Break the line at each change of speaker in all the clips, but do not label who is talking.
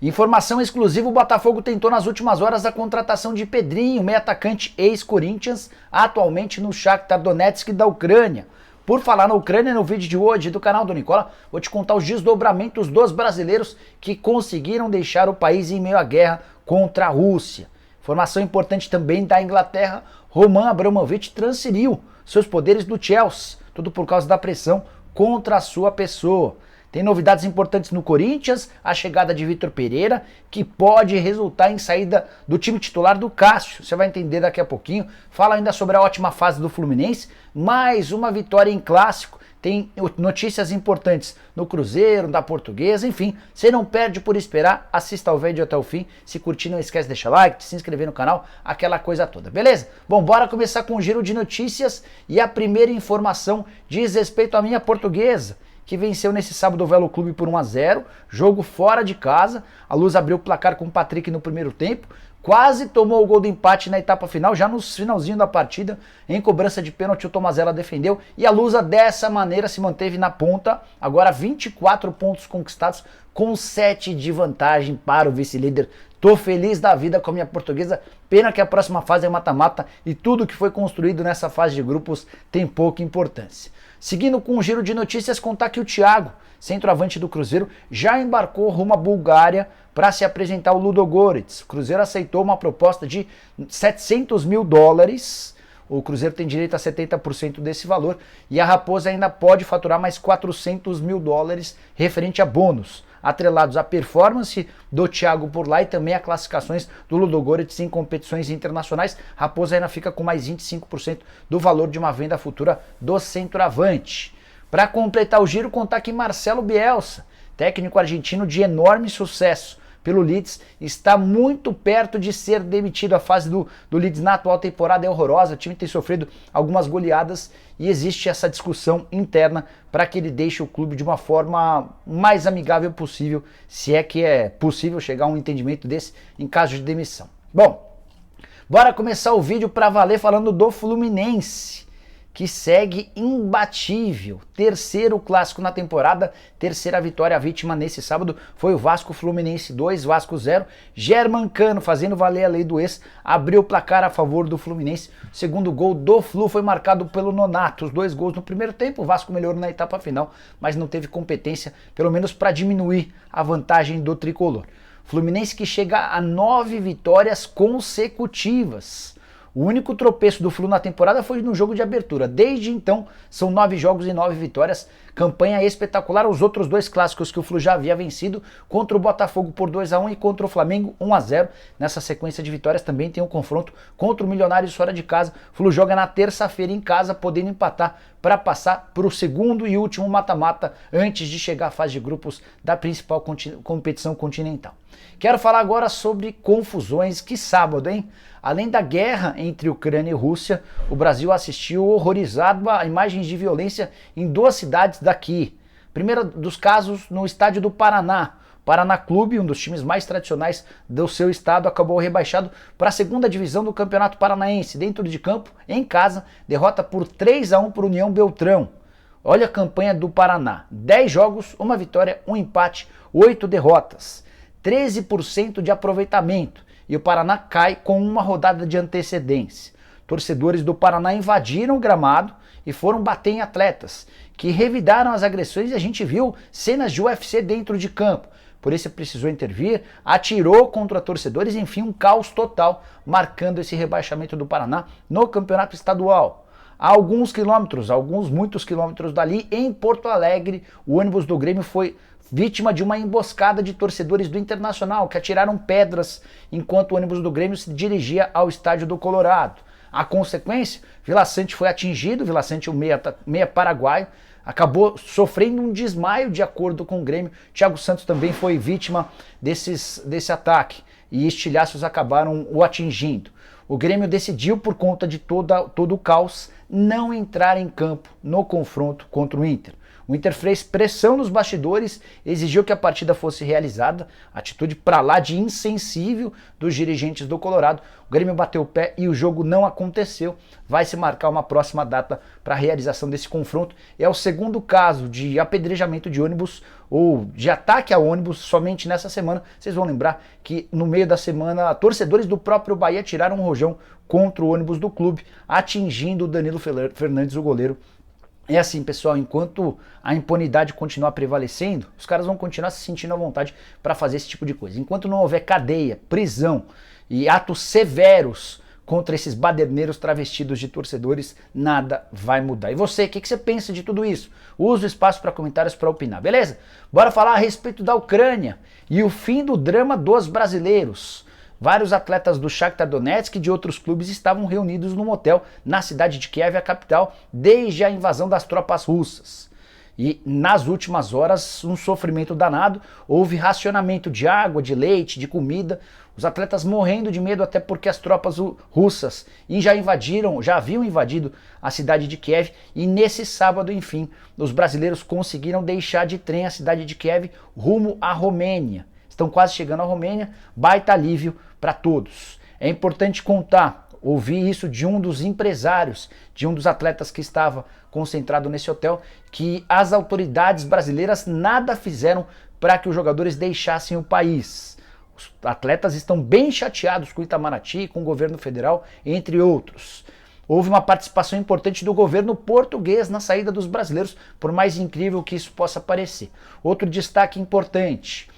Informação exclusiva, o Botafogo tentou nas últimas horas a contratação de Pedrinho, meio atacante ex-Corinthians, atualmente no Shakhtar Donetsk da Ucrânia. Por falar na Ucrânia, no vídeo de hoje do canal do Nicola, vou te contar os desdobramentos dos brasileiros que conseguiram deixar o país em meio à guerra contra a Rússia. Informação importante também da Inglaterra, Roman Abramovich transferiu seus poderes do Chelsea, tudo por causa da pressão contra a sua pessoa. Tem novidades importantes no Corinthians, a chegada de Vitor Pereira, que pode resultar em saída do time titular do Cássio. Você vai entender daqui a pouquinho. Fala ainda sobre a ótima fase do Fluminense, mais uma vitória em clássico. Tem notícias importantes no Cruzeiro, da Portuguesa, enfim. Você não perde por esperar, assista ao vídeo até o fim. Se curtir, não esquece de deixar like, de se inscrever no canal, aquela coisa toda, beleza? Bom, bora começar com um giro de notícias e a primeira informação diz respeito à minha Portuguesa, que venceu nesse sábado o Velo Clube por 1-0, jogo fora de casa. A Luz abriu o placar com o Patrick no primeiro tempo, quase tomou o gol do empate na etapa final, já no finalzinho da partida, em cobrança de pênalti o Tomazella defendeu, e a Lusa dessa maneira se manteve na ponta, agora 24 pontos conquistados, com 7 de vantagem para o vice-líder. Tô feliz da vida com a minha Portuguesa, pena que a próxima fase é mata-mata e tudo que foi construído nessa fase de grupos tem pouca importância. Seguindo com um giro de notícias, contar que o Thiago, centroavante do Cruzeiro, já embarcou rumo à Bulgária para se apresentar ao Ludogorets. O Cruzeiro aceitou uma proposta de $700 mil. O Cruzeiro tem direito a 70% desse valor e a Raposa ainda pode faturar mais $400 mil referente a bônus, atrelados à performance do Thiago por lá e também a classificações do Ludogorets em competições internacionais. Raposa ainda fica com mais 25% do valor de uma venda futura do centroavante. Para completar o giro, contar que Marcelo Bielsa, técnico argentino de enorme sucesso pelo Leeds, está muito perto de ser demitido. A fase do Leeds na atual temporada é horrorosa, o time tem sofrido algumas goleadas e existe essa discussão interna para que ele deixe o clube de uma forma mais amigável possível, se é que é possível chegar a um entendimento desse em caso de demissão. Bom, bora começar o vídeo para valer falando do Fluminense, que segue imbatível. Terceiro clássico na temporada, terceira vitória. A vítima nesse sábado foi o Vasco. Fluminense 2, Vasco 0. Germancano, fazendo valer a lei do ex, abriu o placar a favor do Fluminense. O segundo gol do Flu foi marcado pelo Nonato. Os 2 gols no primeiro tempo, o Vasco melhorou na etapa final, mas não teve competência, pelo menos para diminuir a vantagem do tricolor. Fluminense que chega a 9 vitórias consecutivas. O único tropeço do Flu na temporada foi no jogo de abertura. Desde então, são 9 jogos e 9 vitórias. Campanha espetacular. Os outros 2 clássicos que o Flu já havia vencido, contra o Botafogo por 2-1 e contra o Flamengo 1-0. Nessa sequência de vitórias também tem um confronto contra o Milionários fora de casa. O Flu joga na terça-feira em casa, podendo empatar para passar para o segundo e último mata-mata antes de chegar à fase de grupos da principal competição continental. Quero falar agora sobre confusões. Que sábado, hein? Além da guerra entre Ucrânia e Rússia, o Brasil assistiu horrorizado a imagens de violência em 2 cidades daqui. Primeiro dos casos no estádio do Paraná. Paraná Clube, um dos times mais tradicionais do seu estado, acabou rebaixado para a segunda divisão do Campeonato Paranaense. Dentro de campo, em casa, derrota por 3-1 para o União Beltrão. Olha a campanha do Paraná. 10 jogos, 1 vitória, 1 empate, 8 derrotas. 13% de aproveitamento. E o Paraná cai com 1 rodada de antecedência. Torcedores do Paraná invadiram o gramado e foram bater em atletas, que revidaram as agressões e a gente viu cenas de UFC dentro de campo. Por isso precisou intervir, atirou contra torcedores, enfim, um caos total, marcando esse rebaixamento do Paraná no campeonato estadual. A alguns quilômetros, muitos quilômetros dali, em Porto Alegre, o ônibus do Grêmio foi vítima de uma emboscada de torcedores do Internacional, que atiraram pedras enquanto o ônibus do Grêmio se dirigia ao estádio do Colorado. A consequência, Vila Sante foi atingido. Vila Sante, o meia paraguaio, acabou sofrendo um desmaio de acordo com o Grêmio. Thiago Santos também foi vítima desse ataque e estilhaços acabaram o atingindo. O Grêmio decidiu, por conta de todo o caos, não entrar em campo no confronto contra o Inter. O Inter fez pressão nos bastidores, exigiu que a partida fosse realizada, atitude pra lá de insensível dos dirigentes do Colorado. O Grêmio bateu o pé e o jogo não aconteceu. Vai se marcar uma próxima data para a realização desse confronto. É o segundo caso de apedrejamento de ônibus ou de ataque a ônibus somente nessa semana. Vocês vão lembrar que no meio da semana, torcedores do próprio Bahia tiraram um rojão contra o ônibus do clube, atingindo o Danilo Fernandes, o goleiro. É assim, pessoal, enquanto a impunidade continuar prevalecendo, os caras vão continuar se sentindo à vontade para fazer esse tipo de coisa. Enquanto não houver cadeia, prisão e atos severos contra esses baderneiros travestidos de torcedores, nada vai mudar. E você, o que você pensa de tudo isso? Usa o espaço para comentários para opinar, beleza? Bora falar a respeito da Ucrânia e o fim do drama dos brasileiros. Vários atletas do Shakhtar Donetsk e de outros clubes estavam reunidos num hotel na cidade de Kiev, a capital, desde a invasão das tropas russas. E nas últimas horas, um sofrimento danado, houve racionamento de água, de leite, de comida, os atletas morrendo de medo até porque as tropas russas já haviam invadido a cidade de Kiev, e nesse sábado, enfim, os brasileiros conseguiram deixar de trem a cidade de Kiev rumo à Romênia. Estão quase chegando à Romênia, baita alívio para todos. É importante contar, ouvi isso de um dos empresários, de um dos atletas que estava concentrado nesse hotel, que as autoridades brasileiras nada fizeram para que os jogadores deixassem o país. Os atletas estão bem chateados com o Itamaraty, com o governo federal, entre outros. Houve uma participação importante do governo português na saída dos brasileiros, por mais incrível que isso possa parecer. Outro destaque importante: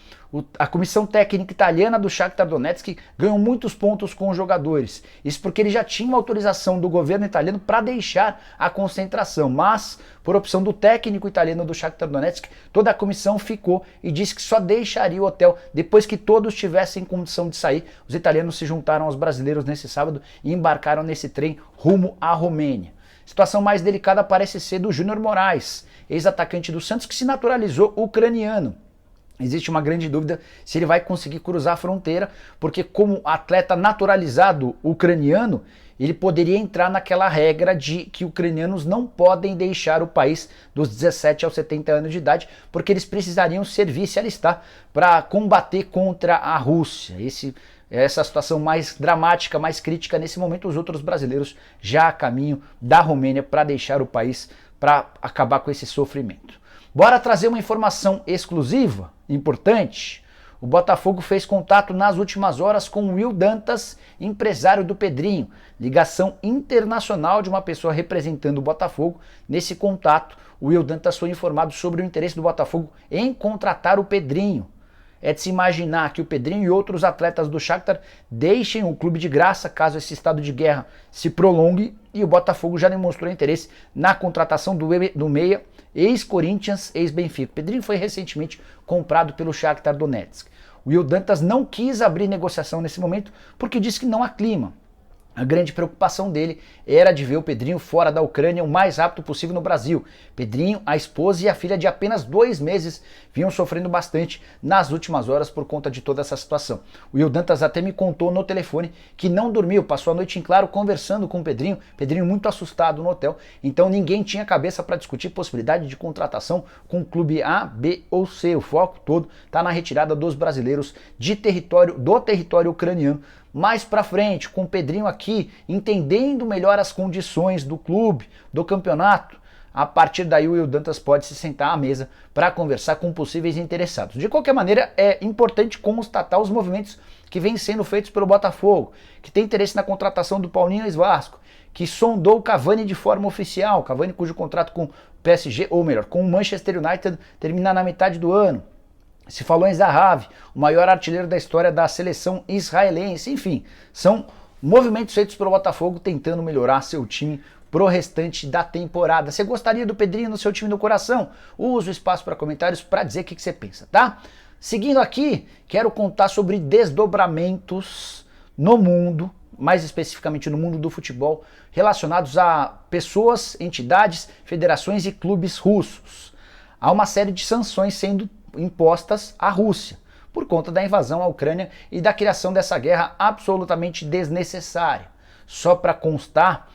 a comissão técnica italiana do Shakhtar Donetsk ganhou muitos pontos com os jogadores. Isso porque eles já tinham autorização do governo italiano para deixar a concentração, mas por opção do técnico italiano do Shakhtar Donetsk, toda a comissão ficou e disse que só deixaria o hotel depois que todos tivessem condição de sair. Os italianos se juntaram aos brasileiros nesse sábado e embarcaram nesse trem rumo à Romênia. A situação mais delicada parece ser do Júnior Moraes, ex-atacante do Santos, que se naturalizou ucraniano. Existe uma grande dúvida se ele vai conseguir cruzar a fronteira, porque como atleta naturalizado ucraniano, ele poderia entrar naquela regra de que ucranianos não podem deixar o país dos 17 aos 70 anos de idade, porque eles precisariam servir, se alistar, para combater contra a Rússia. Essa situação mais dramática, mais crítica nesse momento. Os outros brasileiros já a caminho da Romênia para deixar o país, para acabar com esse sofrimento. Bora trazer uma informação exclusiva, importante. O Botafogo fez contato nas últimas horas com Will Dantas, empresário do Pedrinho. Ligação internacional de uma pessoa representando o Botafogo. Nesse contato, o Will Dantas foi informado sobre o interesse do Botafogo em contratar o Pedrinho. É de se imaginar que o Pedrinho e outros atletas do Shakhtar deixem o clube de graça caso esse estado de guerra se prolongue, e o Botafogo já demonstrou interesse na contratação do meia, ex-Corinthians, ex-Benfica. O Pedrinho foi recentemente comprado pelo Shakhtar Donetsk. O Will Dantas não quis abrir negociação nesse momento porque disse que não há clima. A grande preocupação dele era de ver o Pedrinho fora da Ucrânia o mais rápido possível no Brasil. Pedrinho, a esposa e a filha de apenas 2 meses vinham sofrendo bastante nas últimas horas por conta de toda essa situação. O Will Dantas até me contou no telefone que não dormiu, passou a noite em claro conversando com o Pedrinho muito assustado no hotel, então ninguém tinha cabeça para discutir possibilidade de contratação com o clube A, B ou C. O foco todo está na retirada dos brasileiros do território ucraniano. Mais pra frente, com o Pedrinho aqui, entendendo melhor as condições do clube, do campeonato, a partir daí o Will Dantas pode se sentar à mesa para conversar com possíveis interessados. De qualquer maneira, é importante constatar os movimentos que vêm sendo feitos pelo Botafogo, que tem interesse na contratação do Paulinho ex-Vasco, que sondou o Cavani de forma oficial, Cavani cujo contrato com o PSG, ou melhor, com o Manchester United, termina na metade do ano. Se falou em Zahavi, o maior artilheiro da história da seleção israelense. Enfim, são movimentos feitos pelo Botafogo tentando melhorar seu time pro restante da temporada. Você gostaria do Pedrinho no seu time do coração? Use o espaço para comentários para dizer o que você pensa, tá? Seguindo aqui, quero contar sobre desdobramentos no mundo, mais especificamente no mundo do futebol, relacionados a pessoas, entidades, federações e clubes russos. Há uma série de sanções sendo impostas à Rússia por conta da invasão à Ucrânia e da criação dessa guerra absolutamente desnecessária. Só para constar,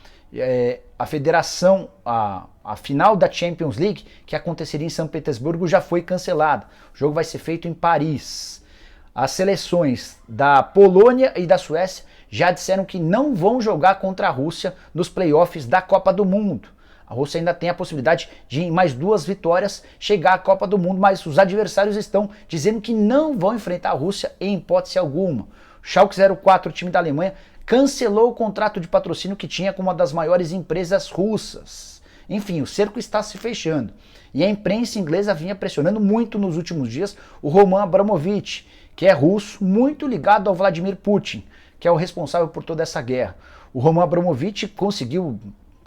a federação, a final da Champions League, que aconteceria em São Petersburgo, já foi cancelada. O jogo vai ser feito em Paris. As seleções da Polônia e da Suécia já disseram que não vão jogar contra a Rússia nos playoffs da Copa do Mundo. A Rússia ainda tem a possibilidade de, em mais 2 vitórias, chegar à Copa do Mundo, mas os adversários estão dizendo que não vão enfrentar a Rússia em hipótese alguma. O Schalke 04, o time da Alemanha, cancelou o contrato de patrocínio que tinha com uma das maiores empresas russas. Enfim, o cerco está se fechando. E a imprensa inglesa vinha pressionando muito nos últimos dias o Roman Abramovich, que é russo, muito ligado ao Vladimir Putin, que é o responsável por toda essa guerra. O Roman Abramovich conseguiu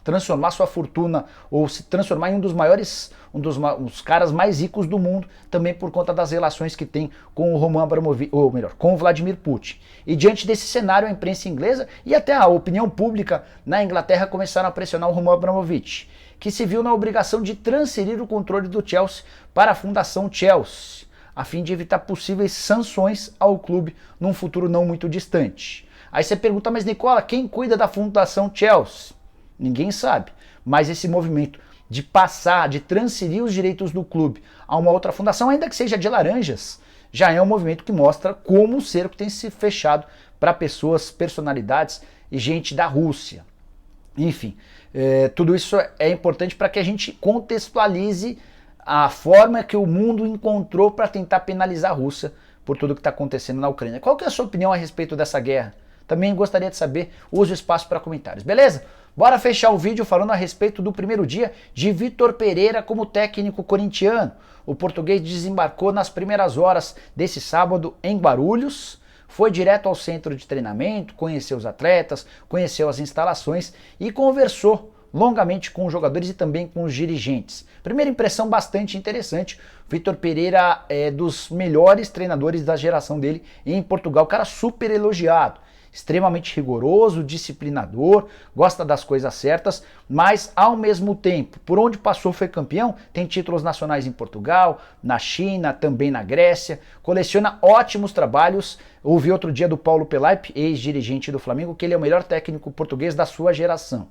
transformar sua fortuna, ou se transformar em um dos caras mais ricos do mundo, também por conta das relações que tem com o Roman Abramovich, ou melhor, com o Vladimir Putin. E diante desse cenário, a imprensa inglesa e até a opinião pública na Inglaterra começaram a pressionar o Roman Abramovich, que se viu na obrigação de transferir o controle do Chelsea para a Fundação Chelsea, a fim de evitar possíveis sanções ao clube num futuro não muito distante. Aí você pergunta, mas Nicola, quem cuida da Fundação Chelsea? Ninguém sabe, mas esse movimento de passar, de transferir os direitos do clube a uma outra fundação, ainda que seja de laranjas, já é um movimento que mostra como o cerco tem se fechado para pessoas, personalidades e gente da Rússia. Enfim, tudo isso é importante para que a gente contextualize a forma que o mundo encontrou para tentar penalizar a Rússia por tudo que está acontecendo na Ucrânia. Qual que é a sua opinião a respeito dessa guerra? Também gostaria de saber, use o espaço para comentários, beleza? Bora fechar o vídeo falando a respeito do primeiro dia de Vitor Pereira como técnico corintiano. O português desembarcou nas primeiras horas desse sábado em Guarulhos, foi direto ao centro de treinamento, conheceu os atletas, conheceu as instalações e conversou longamente com os jogadores e também com os dirigentes. Primeira impressão bastante interessante, Vitor Pereira é dos melhores treinadores da geração dele em Portugal, cara super elogiado. Extremamente rigoroso, disciplinador, gosta das coisas certas, mas ao mesmo tempo, por onde passou foi campeão, tem títulos nacionais em Portugal, na China, também na Grécia, coleciona ótimos trabalhos. Ouvi outro dia do Paulo Pelaip, ex-dirigente do Flamengo, que ele é o melhor técnico português da sua geração.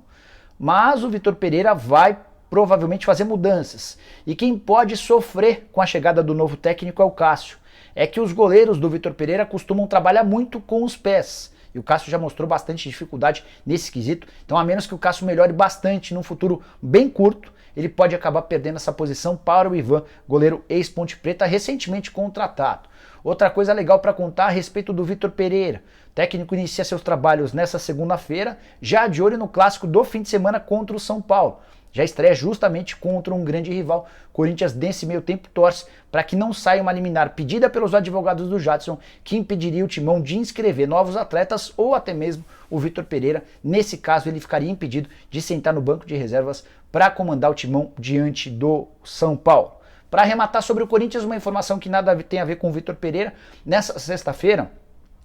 Mas o Vitor Pereira vai provavelmente fazer mudanças, e quem pode sofrer com a chegada do novo técnico é o Cássio. É que os goleiros do Vitor Pereira costumam trabalhar muito com os pés, e o Cássio já mostrou bastante dificuldade nesse quesito. Então, a menos que o Cássio melhore bastante num futuro bem curto, ele pode acabar perdendo essa posição para o Ivan, goleiro ex-Ponte Preta, recentemente contratado. Outra coisa legal para contar a respeito do Vitor Pereira. O técnico inicia seus trabalhos nessa segunda-feira, já de olho no clássico do fim de semana contra o São Paulo. Já estreia justamente contra um grande rival. Corinthians, nesse meio tempo, torce para que não saia uma liminar pedida pelos advogados do Jadson, que impediria o Timão de inscrever novos atletas ou até mesmo o Vitor Pereira. Nesse caso, ele ficaria impedido de sentar no banco de reservas para comandar o Timão diante do São Paulo. Para arrematar sobre o Corinthians, uma informação que nada tem a ver com o Vitor Pereira. Nessa sexta-feira,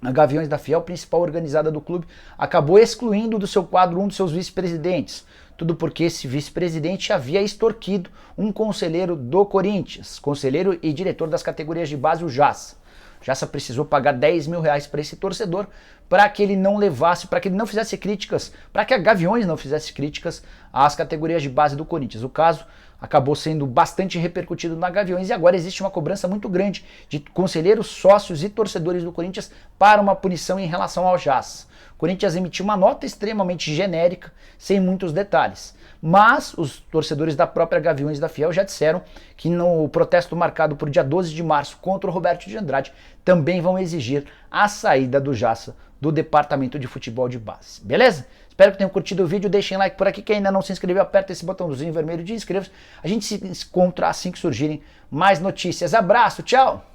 a Gaviões da Fiel, principal organizada do clube, acabou excluindo do seu quadro um dos seus vice-presidentes. Tudo porque esse vice-presidente havia extorquido um conselheiro do Corinthians, conselheiro e diretor das categorias de base, o Jassa. O Jassa precisou pagar 10 mil reais para esse torcedor para que ele não levasse, para que ele não fizesse críticas, para que a Gaviões não fizesse críticas às categorias de base do Corinthians. O caso acabou sendo bastante repercutido na Gaviões e agora existe uma cobrança muito grande de conselheiros, sócios e torcedores do Corinthians para uma punição em relação ao Jassa. O Corinthians emitiu uma nota extremamente genérica, sem muitos detalhes. Mas os torcedores da própria Gaviões da Fiel já disseram que no protesto marcado por dia 12 de março contra o Roberto de Andrade também vão exigir a saída do Jassa do departamento de futebol de base. Beleza? Espero que tenham curtido o vídeo, deixem like por aqui, quem ainda não se inscreveu, aperta esse botãozinho vermelho de inscrever-se. A gente se encontra assim que surgirem mais notícias. Abraço, tchau!